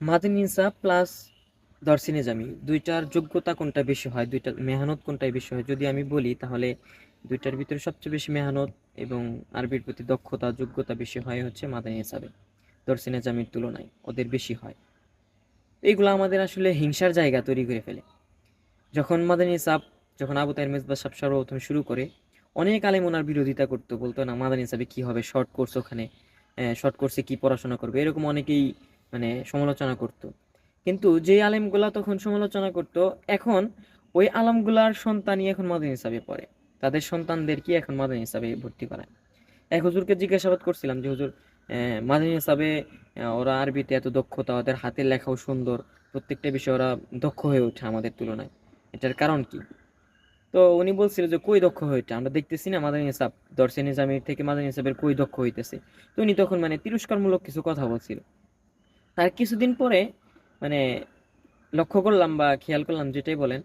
Madani নিসাব plus দরসি Nizami দুইটার যোগ্যতা কোনটা বেশি হয়, দুইটার মেহনত কোনটাই বেশি হয় যদি আমি বলি, তাহলে দুইটার ভিতরে সবচেয়ে বেশি মেহনত এবং আরবির প্রতি দক্ষতা যোগ্যতা বেশি হয় হচ্ছে মাদানী নিসাবে, দরসি নিজামির তুলনায় ওদের বেশি হয়। এইগুলো আমাদের আসলে হিংসার জায়গা তৈরি করে ফেলে। যখন মাদানী নিসাব, যখন আবু তাহের মেজবাহ সাহেব সর্বপ্রথম শুরু করে, অনেক আলেম ওনার বিরোধিতা করতো, বলতো না মাদানী নিসাবে কি হবে, শর্ট কোর্স ওখানে, শর্ট কোর্সে কি পড়াশোনা করবে, এরকম অনেকেই মানে সমালোচনা করতো। কিন্তু যেই আলেমগুলা তখন সমালোচনা করতো, এখন ওই আলেমগুলার সন্তানই এখন মাদানী নিসাবে পড়ে, তাদের সন্তানদেরকে এখন মাদানী নিসাবে ভর্তি করায়। এক হুজুরকে জিজ্ঞাসাবাদ করছিলাম যে হুজুর, মাদানী নিসাবে ওরা আরবিতে এত দক্ষতা, ওদের হাতের লেখাও সুন্দর, প্রত্যেকটা বিষয়ে ওরা দক্ষ হয়ে ওঠে আমাদের তুলনায়, এটার কারণ কি? তো উনি বলছিল যে কই দক্ষ হইতে, আমরা দেখতেছি না মাদানী নিসাব, দর্শে নিজামির থেকে মাদানী নিসাবের কই দক্ষ হইতেছে। তো উনি তখন মানে তিরস্কারমূলক কিছু কথা বলছিল। তার কিছুদিন পরে মানে লক্ষ্য করলাম বা খেয়াল করলাম, যেটাই বলেন,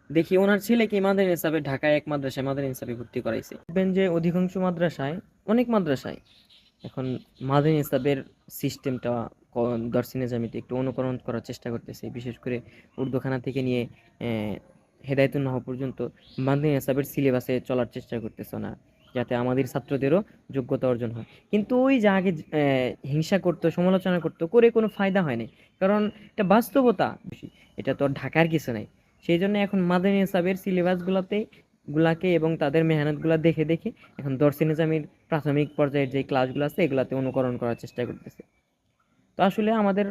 দেখি ওনার ছেলেকে মাদানী নিসাবে ঢাকায় এক মাদ্রাসায় মাদানী নিসাবে ভর্তি করাইছে। দেখবেন যে অধিকাংশ মাদ্রাসায়, অনেক মাদ্রাসায় এখন মাদানী নিসাবের সিস্টেমটা দর্শী নিজামিতে একটু অনুকরণ করার চেষ্টা করতেছে, বিশেষ করে উর্দুখানা থেকে নিয়ে হেদায়েতুন নাহও পর্যন্ত মাদানী নিসাবের সিলেবাসে চলার চেষ্টা করতেছে না, যাতে আমাদের ছাত্রদেরও যোগ্যতা অর্জন হয়। কিন্তু ওই যে আগে হিংসা করতো, সমালোচনা করতো, করে কোনো ফায়দা হয়নি, কারণ এটা বাস্তবতা বেশি, এটা তো আর ঢাকার কিছু নাই। সেই জন্য এখন মাদানী নিসাবের সিলেবাসগুলোতে গুলাকে এবং তাদের মেহনতগুলা দেখে দেখে এখন দর্শী নিজামির প্রাথমিক পর্যায়ের যে ক্লাসগুলো আছে এগুলাতে অনুকরণ করার চেষ্টা করতেছে। তো আসলে আমাদের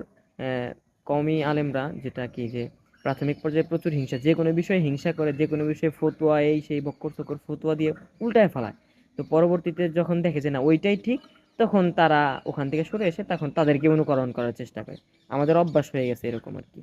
কওমি আলেমরা যেটা কি, যে প্রাথমিক পর্যায়ে প্রচুর হিংসা, যে কোনো বিষয়ে হিংসা করে, যে কোনো বিষয়ে ফতুয়া এই সেই বক্কর সকর ফতুয়া দিয়ে উল্টায় ফেলায়। তো পরবর্তীতে যখন দেখে যে না ওইটাই ঠিক, তখন তারা ওখান থেকে সরে এসে তখন তাদেরকে অনুকরণ করার চেষ্টা করে। আমাদের অভ্যাস হয়ে গেছে এরকম আর কি।